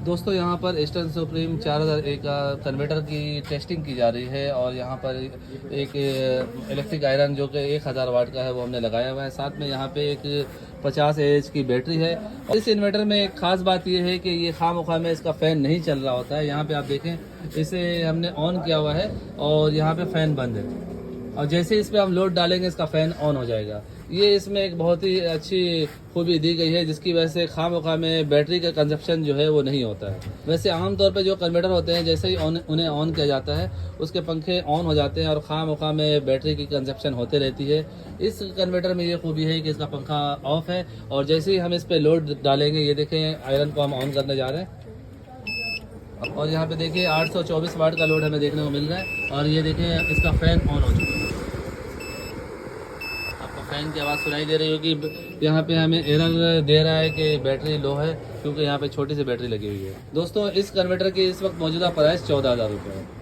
दोस्तों यहाँ पर ईस्टर्न सुप्रीम 4001 का कन्वर्टर की टेस्टिंग की जा रही है और यहाँ पर एक इलेक्ट्रिक आयरन जो कि 1000 वाट का है वो हमने लगाया हुआ है। साथ में यहाँ पे एक 50 एएच की बैटरी है। और इस इन्वर्टर में एक खास बात ये है कि ये खामोखा में इसका फ़ैन नहीं चल रहा होता है। यहाँ पे आप देखें, इसे हमने ऑन किया हुआ है और यहाँ पे फ़ैन बंद है और जैसे इस पर हम लोड डालेंगे इसका फ़ैन ऑन हो जाएगा। ये इसमें एक बहुत ही अच्छी खूबी दी गई है जिसकी वजह से खामोखा में बैटरी का कंजप्शन जो है वो नहीं होता है। वैसे आमतौर पे जो कन्वर्टर होते हैं जैसे ही उन्हें ऑन किया जाता है उसके पंखे ऑन हो जाते हैं और खामोखा में बैटरी की कंजप्शन होते रहती है। इस कन्वर्टर में ये खूबी है कि इसका पंखा ऑफ है और जैसे ही हम इस पर लोड डालेंगे, ये देखें आयरन को हम ऑन करने जा रहे हैं और यहाँ पे देखिए 824 वाट का लोड हमें देखने को मिल रहा है और ये देखें इसका फ़ैन ऑन हो चुका है। आपको फ़ैन की आवाज़ सुनाई दे रही होगी। यहाँ पे हमें एरर दे रहा है कि बैटरी लो है क्योंकि यहाँ पे छोटी सी बैटरी लगी हुई है। दोस्तों इस कन्वर्टर की इस वक्त मौजूदा प्राइस 14,000 रुपये है।